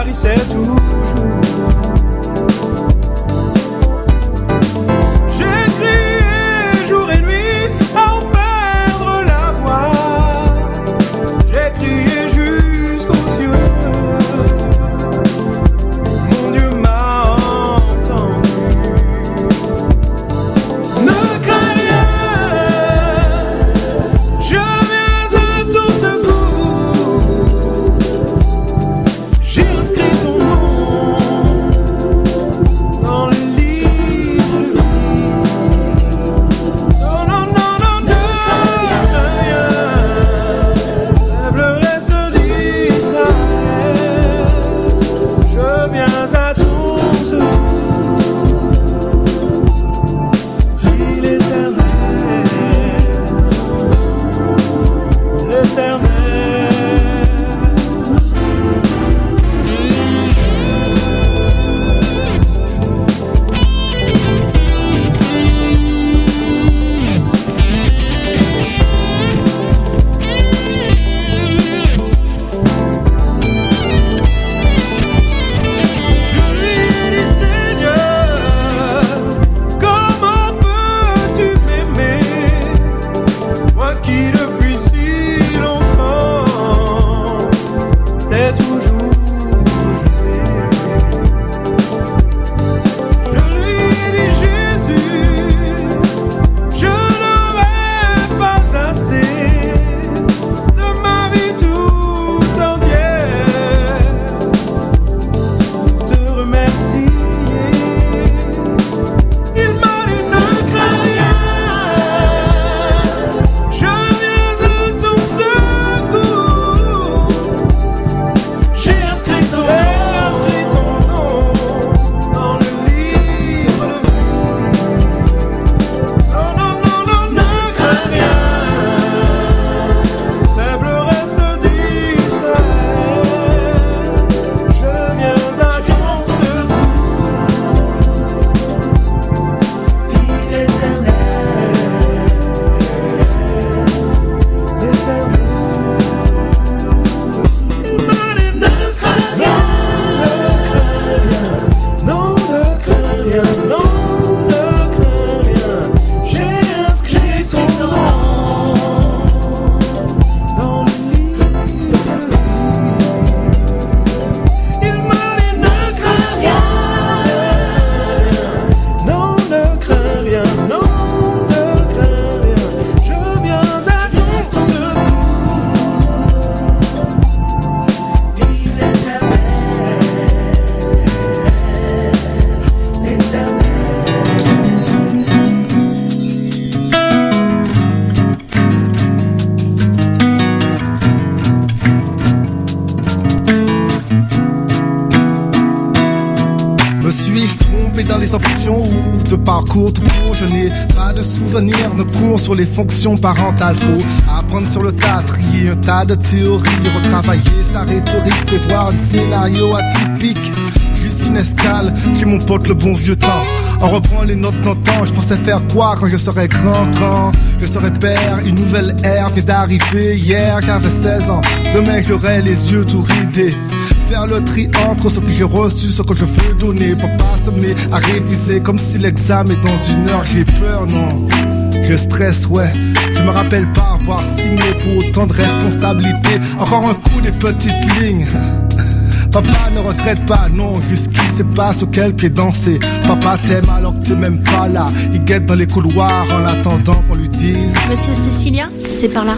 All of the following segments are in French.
tarissait toujours. J'ai crié jour et nuit à en perdre la voix. J'ai crié jusqu'aux cieux. Mon Dieu m'a entendu. Ne crains rien, je viens à ton secours. J'ai inscrit ton nom dans le livre de vie. Non, non, non, non, ne crains rien, faible reste d'Israël. Je viens à ton secours, dit l'Éternel, l'Éternel. Je lui ai dit, Seigneur, comment peux-tu m'aimer, moi qui depuis si longtemps t'ai toujours aimé. Je lui ai dit, Jésus, je n'aurai pas assez de ma vie tout entière pour te remercier. Il m'a dit, ne crains rien, je viens à ton secours. J'ai inscrit ton nom dans le livre de vie. Non, non, non, non, ne crains rien, faible reste d'Israël. Je viens à ton secours, dit l'Éternel, l'Éternel. Il m'a dit, ne crains rien, non, ne crains rien, non, ne crains rien. J'ai inscrit ton nom dans le livre de vie. Il m'a dit, ne crains rien, non, ne crains rien, non, ne crains rien. Je viens à ton secours, dit l'Éternel, l'Éternel. Me suis-je trompé dans les options ou de parcours tout court? Je n'ai pas de souvenirs, de cours sur les fonctions parentales. Faut apprendre sur le tas, trier un tas de théories, retravailler sa rhétorique, prévoir des scénarios atypiques. Juste une escale, j'ai mon pote le bon vieux temps. On reprend les notes d'antan, je pensais faire quoi quand je serais grand, quand je serais père. Une nouvelle ère vient d'arriver, hier j'avais 16 ans. Demain j'aurai les yeux tout ridés. Faire le tri entre ce que j'ai reçu, ce que je veux donner. Pour pas se mettre à réviser comme si l'examen est dans une heure. J'ai peur, non, je stresse, ouais. Je me rappelle pas avoir signé pour autant de responsabilités. Encore un coup des petites lignes. Papa ne regrette pas, non, jusqu'ici c'est pas sur quel pied danser. Papa t'aime alors que t'es même pas là. Il guette dans les couloirs en attendant qu'on lui dise: Monsieur Cécilia, c'est par là.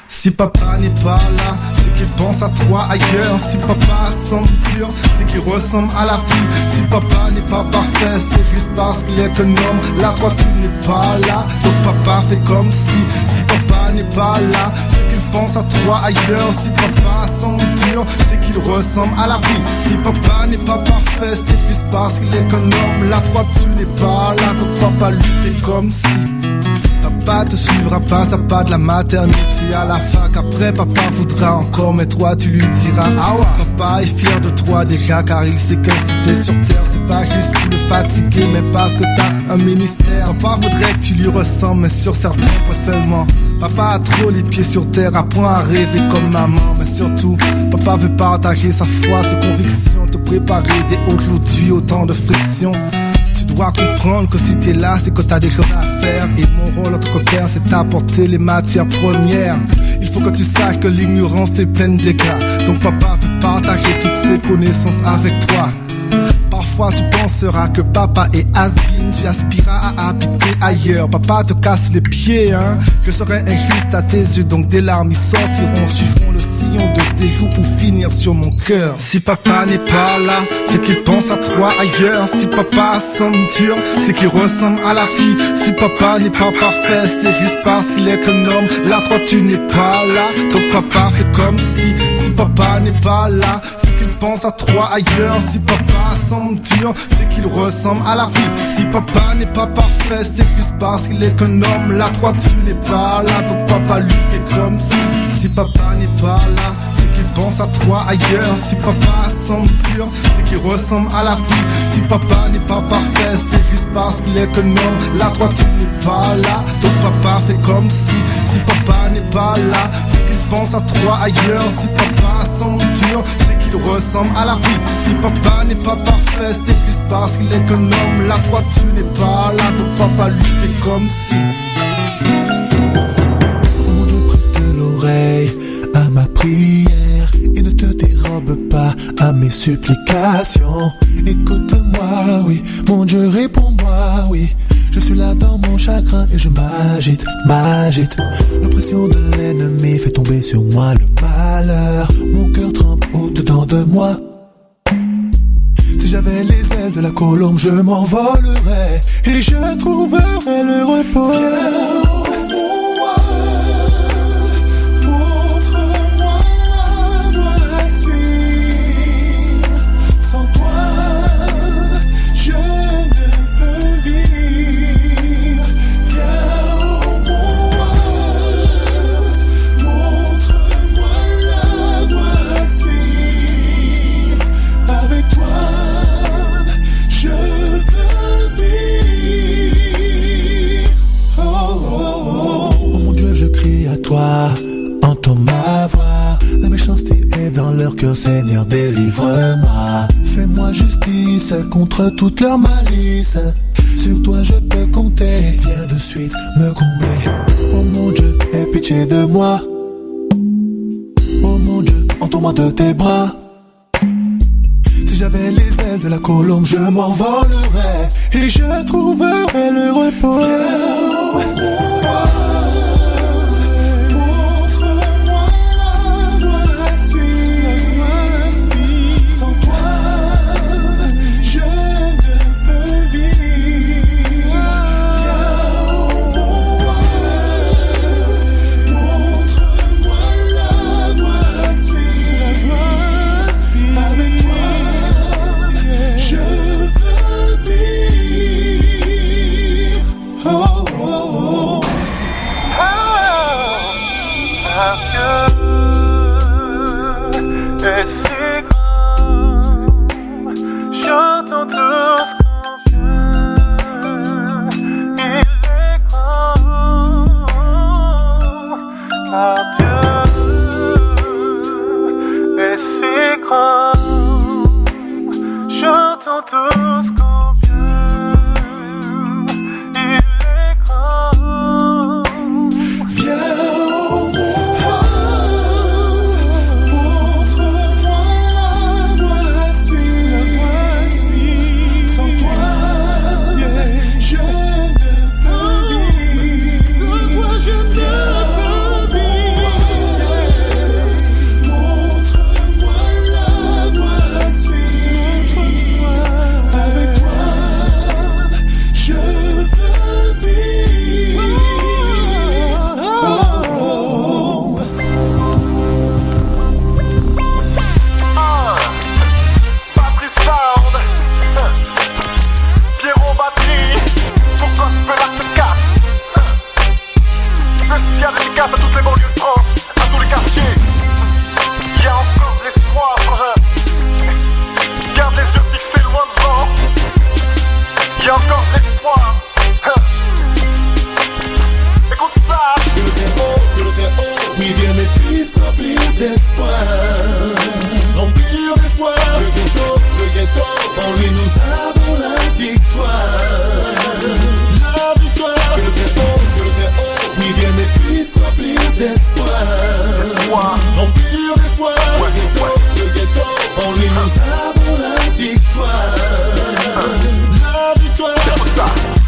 Si papa n'est pas là, c'est qu'il pense à toi ailleurs. Si papa semble dur, c'est qu'il ressemble à la fille. Si papa n'est pas parfait, c'est juste parce qu'il est qu'un homme. Là toi tu n'es pas là, donc papa fait comme si papa n'est pas là, c'est qu'il pense à toi ailleurs. Si papa semble dur, c'est qu'il ressemble à la vie. Si papa n'est pas parfait, c'est juste parce qu'il est qu'un homme. Là toi tu n'es pas là, donc papa lui fait comme si. Papa te suivra pas, ça pas de la maternité à la fac. Après papa voudra encore, mais toi tu lui diras ah ouais. Papa est fier de toi déjà, car il sait que si t'es sur terre, c'est pas juste pour le fatiguer, mais parce que t'as un ministère. Papa voudrait que tu lui ressembles, mais sur certains points seulement. Papa a trop les pieds sur terre, apprend à rêver comme maman. Mais surtout, papa veut partager sa foi, ses convictions, te préparer des aujourd'hui autant de friction. Tu dois comprendre que si t'es là, c'est que t'as des choses à faire. Et mon rôle en tant que père, c'est d'apporter les matières premières. Il faut que tu saches que l'ignorance fait plein de dégâts. Donc papa veut partager toutes ses connaissances avec toi. Parfois tu penseras que papa est has-been, tu aspiras à habiter ailleurs. Papa te casse les pieds, hein. Je serai injuste à tes yeux, donc des larmes y sortiront, suivront le sillon de tes joues pour finir sur mon cœur. Si papa n'est pas là, c'est qu'il pense à toi ailleurs. Si papa semble dur, c'est qu'il ressemble à la fille. Si papa n'est pas parfait, c'est juste parce qu'il est qu'un homme. Là toi tu n'es pas là, donc papa fait comme si. Si papa n'est pas là, c'est qu'il pense à toi ailleurs. Si papa semble dur, c'est qu'il ressemble à la vie. Si papa n'est pas parfait, c'est juste parce qu'il est qu'un homme. Là toi tu n'es pas là, donc papa lui fait comme si. Si papa n'est pas là, c'est qu'il pense à toi ailleurs. Si papa semble dur, c'est qu'il ressemble à la vie. Si papa n'est pas parfait, c'est juste parce qu'il est qu'un homme. Là toi tu n'es pas là, donc papa fait comme si. Si papa n'est pas là, c'est qu'il pense à toi ailleurs. Si papa semble dur, c'est qu'il ressemble à la vie. Si papa n'est pas parfait, c'est juste parce qu'il est qu'un homme. Là toi tu n'es pas là, donc papa lui fait comme si. Mon Dieu, prête l'oreille à ma prière et ne te dérobe pas à mes supplications. Écoute-moi, oui, mon Dieu, réponds-moi, oui. Je suis là dans mon chagrin et je m'agite, m'agite. L'oppression de l'ennemi fait tomber sur moi le malheur. Mon cœur tremble au-dedans de moi. Si j'avais les ailes de la colombe, je m'envolerais et je trouverais le repos. Viens, montre-moi la voie à suivre. Sans toi, je ne peux vivre. Viens, montre-moi la voie à suivre. Avec toi, je veux vivre. Oh, oh, oh. Oh mon Dieu, je crie à toi, entends ma voix. La méchanceté est dans leur cœur, Seigneur, délivre-moi. Fais-moi justice contre toute leur malice. Sur toi je peux compter, viens de suite me combler. Oh mon Dieu, aie pitié de moi. Oh mon Dieu, entoure-moi de tes bras. Si j'avais les ailes de la colombe, je m'envolerais et je trouverais le repos. Montre-moi la voie à suivre. Sans toi, je ne peux vivre. Montre-moi la voie à suivre. Avec toi, je veux vivre. Oh, oh, oh. Et c'est grand, j'entends tout ce qu'on vient. Il est grand, car Dieu et c'est grand, j'entends tout ce qu'on vient. Il est d'espoir. Remplir d'espoir. Le ghetto, en lui nous avons la victoire. La victoire. Que le très haut, oui vienne et puisse remplir d'espoir. Remplir d'espoir. Le ghetto, en lui nous avons la victoire. La victoire.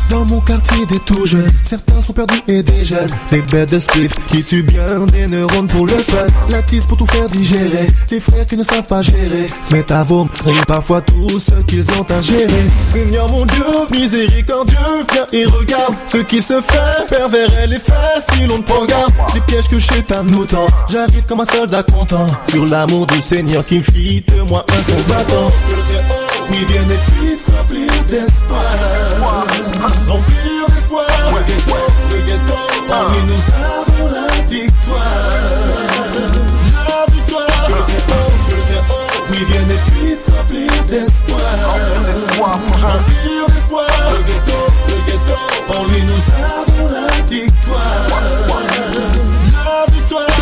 Dans mon quartier des tout jeunes, certains sont perdus et des jeunes. Des bêtes de spliff qui tuent bien des neurones pour le fun. La tisse pour tout faire digérer. Les frères qui ne savent pas gérer se mettent à vomir parfois tout ce qu'ils ont à gérer. Seigneur mon Dieu, miséricordieux, viens et regarde ce qui se fait. Pervers et les faits si l'on ne prend garde. Les pièges que Chétan nous tend. J'arrive comme un soldat content sur l'amour du Seigneur qui me fit de moi un combattant. Oui, viens et puisse remplir d'espoir. Remplir d'espoir. Le ghetto, en lui nous avons la victoire. La victoire. Que le très haut, oui, viens et puisse remplir d'espoir. Remplir d'espoir. Le ghetto, en lui nous avons la victoire. La victoire.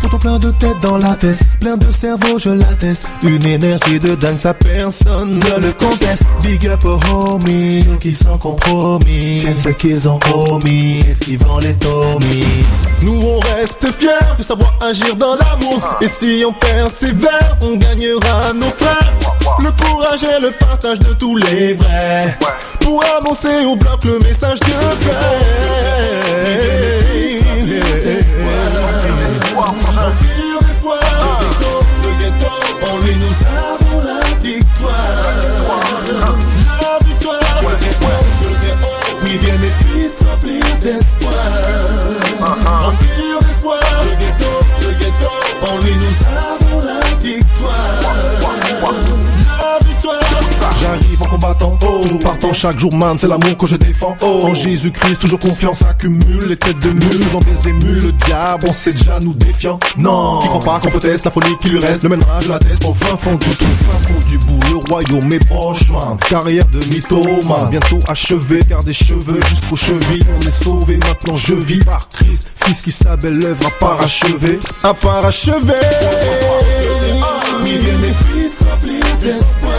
Pourtant plein de têtes dans la tête, plein de cerveaux je l'atteste. Une énergie de dingue, ça personne ne le conteste. Big up aux homies, nous qui sont compromis. Tiennent ce qu'ils ont promis, esquivant les tomies. Nous on reste fiers de savoir agir dans l'amour. Et si on persévère, on gagnera nos frères. Le courage et le partage de tous les vrais. Pour annoncer au bloc le message de paix. Remplir d'espoir. Le ghetto, en lui nous avons la victoire. La victoire. Oui, viens et puisse remplir d'espoir. Remplir d'espoir. Le ghetto, en lui nous avons la victoire. La victoire. J'arrive en combattant, toujours partant, chaque jour man, c'est l'amour que je défends. En Jésus-Christ, toujours confiance, accumule les têtes de mules, en des émus, le diable, on sait déjà nous défiant. Non, qui croit pas qu'on peut tester la folie qui lui reste, le mènera, je la teste, au fin fond du tout, fin fond du bout, le royaume est proche, man. Carrière de mythomane, bientôt achevé, car des cheveux jusqu'aux chevilles, on est sauvé, maintenant je vis par Christ, fils qui sa belle œuvre à parachever, à parachever. Oui, viens et puisse remplir d'espoir.